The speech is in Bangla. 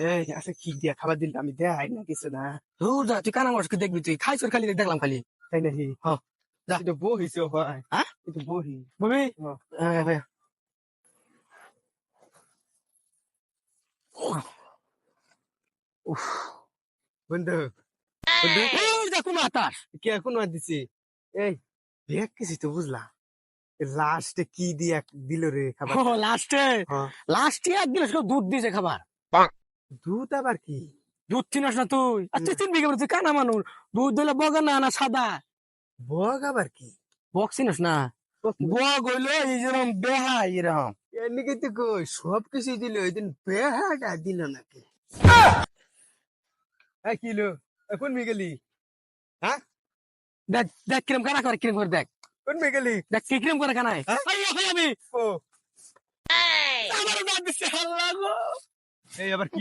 এই আচ্ছা কি দিয়া খাবার দিল আমি দেখাই না কিছু না। ধুর যা, তুই কানা মানুষকে দেখবি, তুই খাইছর খালি দেখলাম খালি। তাই নাকি? হ্যাঁ, যা। এটা বহিছে ভাই, হ্যাঁ এটা বহি। ববি, হ্যাঁ। উফ, বন্ধু বন্ধু দেখো মাতাস। কে এখন দিছি? এই দেখ কিছু তো বুঝলা, লাস্টে কি দিয়া দিল রে খাবার? লাস্টে হ্যাঁ, লাস্টে এক গিলাস করে দুধ দিয়েছে খাবার। দুধ আবার কি? দুধ চিনস না তুই? আচ্ছা চিনবি কেমন, তুই কানা মানুষ। দুধ দিলে বগা না না সাদা। বগ আবার কি? বক চিনস না? বক হইলো এই যেরকম বেহাই এরকম। এমনি তো কই সব কিছু দিল, ওই দিন বেহাটা দিল নাকি? হ্যাঁ কিলো এখন মিগেলি? হ্যাঁ দেখ দেখ কিরম কানা করে, কিরম করে দেখ। কোন মিগেলি? দেখ কি কিরম করে কানায়। হ্যাঁ? আমি ও আমার বাদ দিছে আল্লাহ গো। এই আবার কি?